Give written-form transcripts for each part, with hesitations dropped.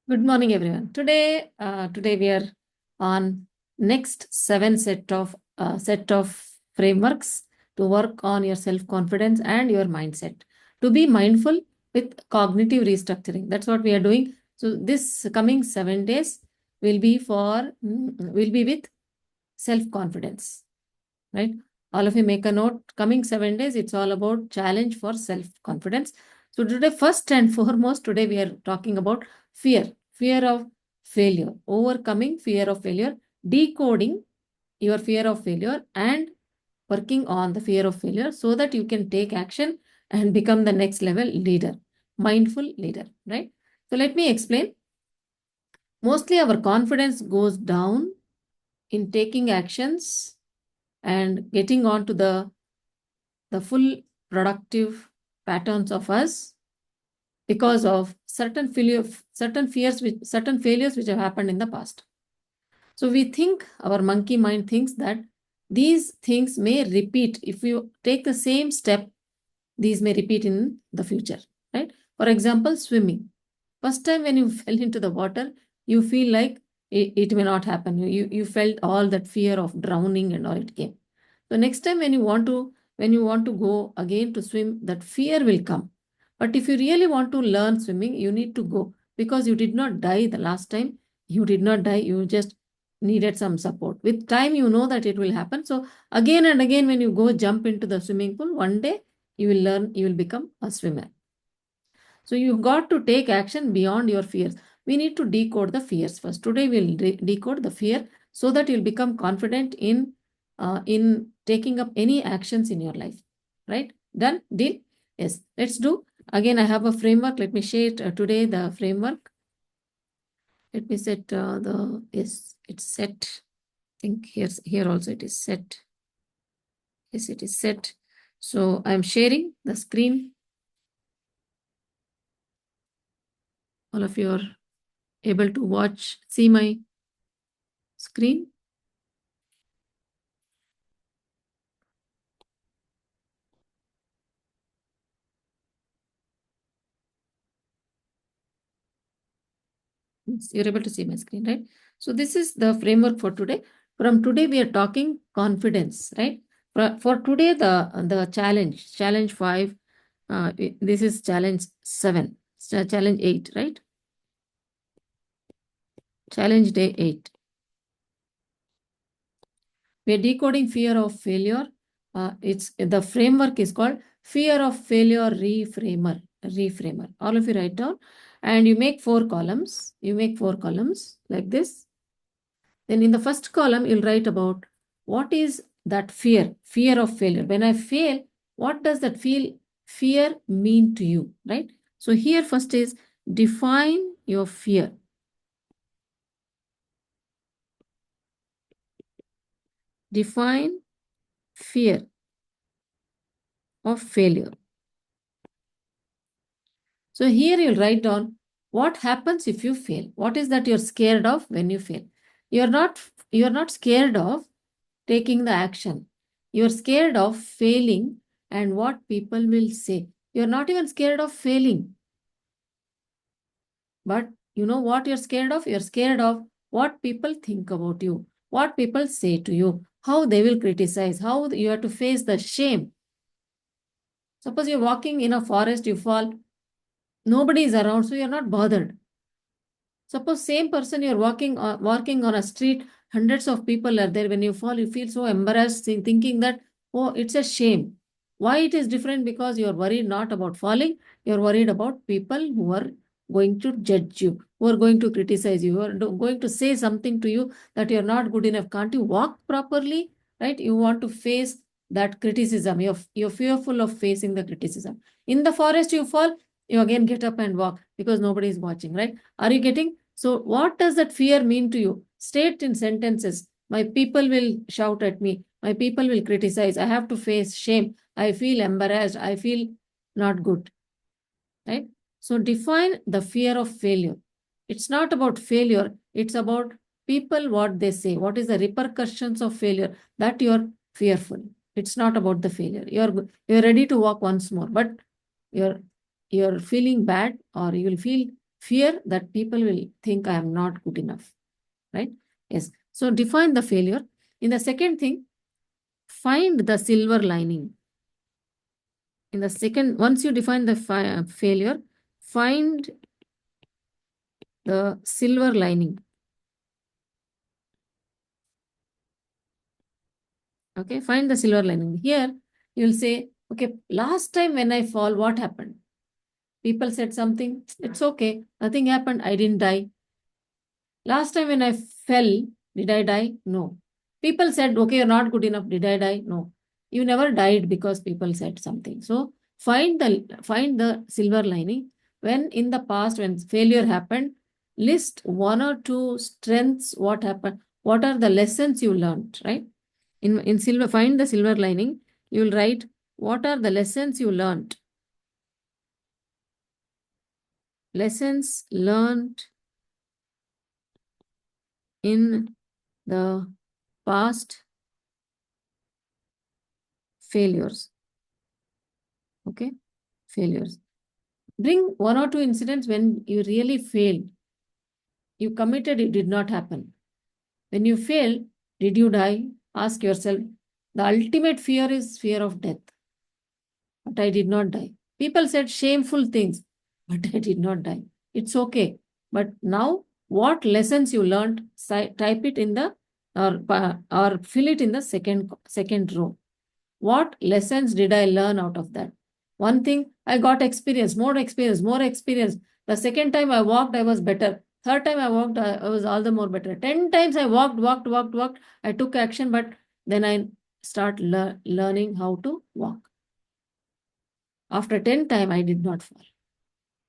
Good morning, everyone. Today we are on next set of frameworks to work on your self-confidence and your mindset. To be mindful with cognitive restructuring. That's what we are doing. So this coming 7 days will be with self-confidence, right? All of you make a note. Coming 7 days, it's all about challenge for self-confidence. So today, first and foremost, today we are talking about fear of failure, overcoming fear of failure, decoding your fear of failure and working on the fear of failure so that you can take action and become the next level leader, mindful leader, right? So let me explain. Mostly our confidence goes down in taking actions and getting on to the full productive patterns of us because of certain failures which have happened in the past. So we think, our monkey mind thinks that these things may repeat. If you take the same step, these may repeat in the future, right? For example, swimming. First time when you fell into the water, you feel like it may not happen. You felt all that fear of drowning and all it came. So next time when you want to go again to swim, that fear will come. But if you really want to learn swimming, you need to go because you did not die the last time. You did not die. You just needed some support. With time, you know that it will happen. So again and again, when you go jump into the swimming pool, one day you will learn, you will become a swimmer. So you've got to take action beyond your fears. We need to decode the fears first. Today we'll decode the fear so that you'll become confident in taking up any actions in your life. Right? Done? Deal? Yes. Let's do. Again, I have a framework. Let me share it today, the framework. Let me set yes, it's set. I think here also it is set. Yes, it is set. So I'm sharing the screen. All of you are able to see my screen. You're able to see my screen, right? So this is the framework for today. From today, we are talking confidence, right? For today, the challenge 5, this is challenge 7, challenge 8, right? Challenge day 8. We are decoding fear of failure. It's the framework is called fear of failure reframer. Reframer. All of you write down, and you make 4 columns. You make 4 columns like this. Then in the first column, you'll write about what is that fear of failure. When I fail, what does that fear mean to you, right? So here first is define your fear. Define fear of failure. So here you'll write down what happens if you fail. What is that you're scared of when you fail? You're not scared of taking the action. You're scared of failing and what people will say. You're not even scared of failing. But you know what you're scared of? You're scared of what people think about you, what people say to you, how they will criticize, how you have to face the shame. Suppose you're walking in a forest, you fall, nobody is around, so you're not bothered. Suppose same person you're walking on a street, hundreds of people are there. When you fall, you feel so embarrassed, thinking that, oh, it's a shame. Why it is different? Because you're worried not about falling, you're worried about people who are going to judge you, who are going to criticize you, who are going to say something to you that you're not good enough. Can't you walk properly? Right? You want to face that criticism. You're fearful of facing the criticism. In the forest, you fall, you again get up and walk because nobody is watching, right? Are you getting? So what does that fear mean to you? State in sentences. My people will shout at me. My people will criticize. I have to face shame. I feel embarrassed. I feel not good, right? So define the fear of failure. It's not about failure. It's about people, what they say. What is the repercussions of failure that you're fearful. It's not about the failure. You're ready to walk once more, but you're feeling bad, or you'll feel Fear that people will think I am not good enough, right? Yes. So define the failure. In the second thing, find the silver lining. In the second, once you define the failure, find the silver lining. Okay, find the silver lining. Here, you will say, okay, last time when I fall, what happened? People said something, it's okay, nothing happened, I didn't die. Last time when I fell, did I die? No. People said, okay, you're not good enough, did I die? No. You never died because people said something. So find the silver lining. When in the past, when failure happened, list one or two strengths, what happened, what are the lessons you learned, right? In silver, find the silver lining. You will write, what are the lessons you learned? Lessons learned in the past failures. Okay, failures. Bring one or two incidents when you really failed. You committed, it did not happen. When you failed, did you die? Ask yourself. The ultimate fear is fear of death. But I did not die. People said shameful things, but I did not die. It's okay. But now, what lessons you learned, type it in the or fill it in the second row. What lessons did I learn out of that? One thing, I got experience, more experience, more experience. The second time I walked, I was better. Third time I walked, I was all the more better. 10 times I walked. I took action, but then I start learning how to walk. After 10 times, I did not fall.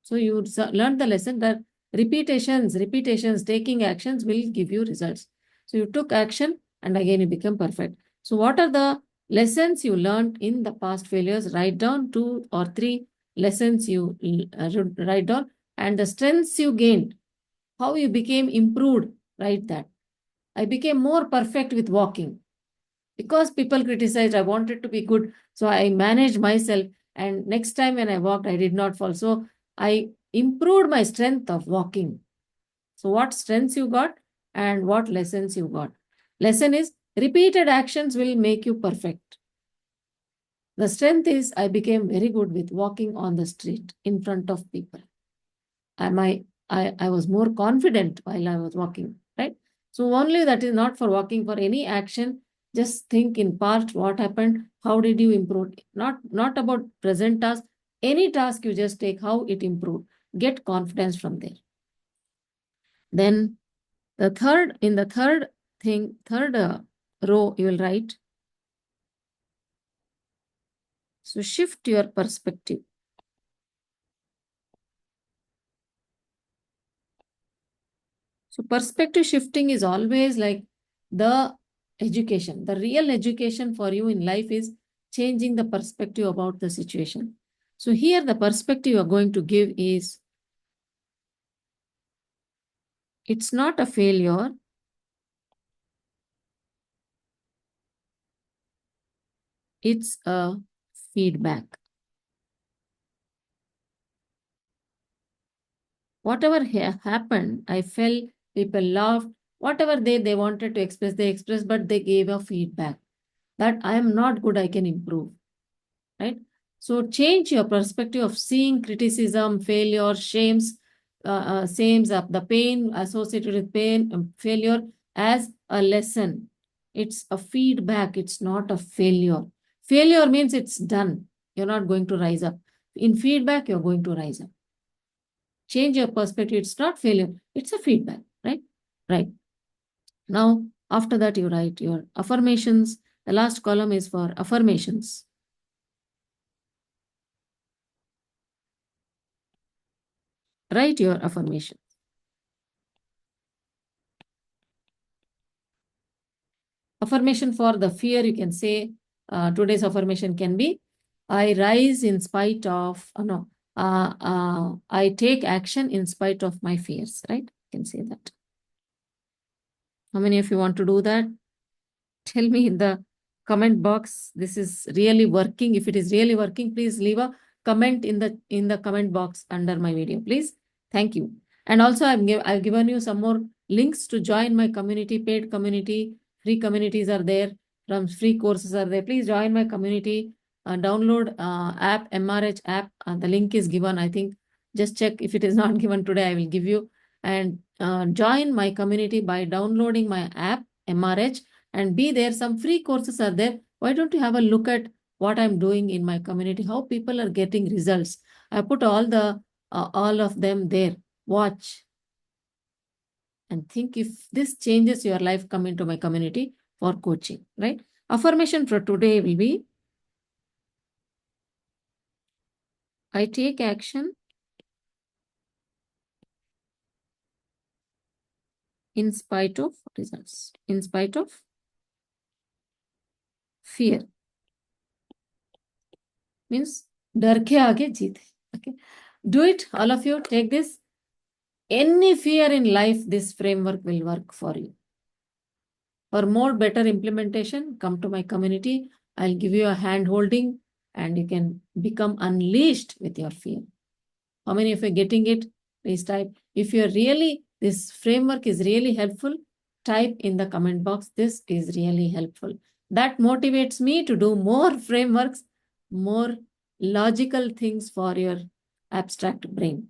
So you learn the lesson that repetitions, taking actions will give you results. So you took action and again you become perfect. So what are the lessons you learned in the past failures? Write down 2 or 3 lessons you write down, and the strengths you gained, how you became improved, write that. I became more perfect with walking. Because people criticized, I wanted to be good. So I managed myself. And next time when I walked, I did not fall. So I improved my strength of walking. So what strengths you got and what lessons you got? Lesson is repeated actions will make you perfect. The strength is I became very good with walking on the street in front of people. I was more confident while I was walking, right? So only that is not for walking, for any action. Just think in part what happened, how did you improve? Not about present task. Any task you just take, how it improved. Get confidence from there. Then in the third row, you will write. So shift your perspective. So perspective shifting is always like the education. The real education for you in life is changing the perspective about the situation. So here the perspective you are going to give is, it's not a failure. It's a feedback. Whatever happened, I felt, people laughed, whatever they wanted to express, they expressed, but they gave a feedback that I am not good, I can improve. Right? So change your perspective of seeing criticism, failure, shames, the pain associated with pain, failure as a lesson. It's a feedback. It's not a failure. Failure means it's done. You're not going to rise up. In feedback, you're going to rise up. Change your perspective. It's not failure. It's a feedback, right? Right. Now, after that, you write your affirmations. The last column is for affirmations. Write your affirmation. Affirmation for the fear, you can say, today's affirmation can be, I rise in spite of, I take action in spite of my fears, right? You can say that. How many of you want to do that? Tell me in the comment box, this is really working. If it is really working, please leave a comment in the comment box under my video, please. Thank you. And also I've given you some more links to join my community, paid community, free communities are there, from free courses are there. Please join my community, download app, MRH app. The link is given, I think. Just check if it is not given today, I will give you. And join my community by downloading my app, MRH, and be there. Some free courses are there. Why don't you have a look at what I'm doing in my community, how people are getting results. I put all of them there. Watch and think if this changes your life, come into my community for coaching, right? Affirmation for today will be, I take action in spite of results, in spite of fear. Means डर के आगे जीत है. Okay. Do it, all of you. Take this. Any fear in life, this framework will work for you. For more better implementation, come to my community. I'll give you a hand holding and you can become unleashed with your fear. How many of you are getting it? Please type. If you're really, this framework is really helpful, type in the comment box, this is really helpful. That motivates me to do more frameworks, more logical things for your abstract brain.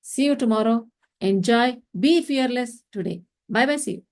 See you tomorrow. Enjoy. Be fearless today. Bye bye. See you.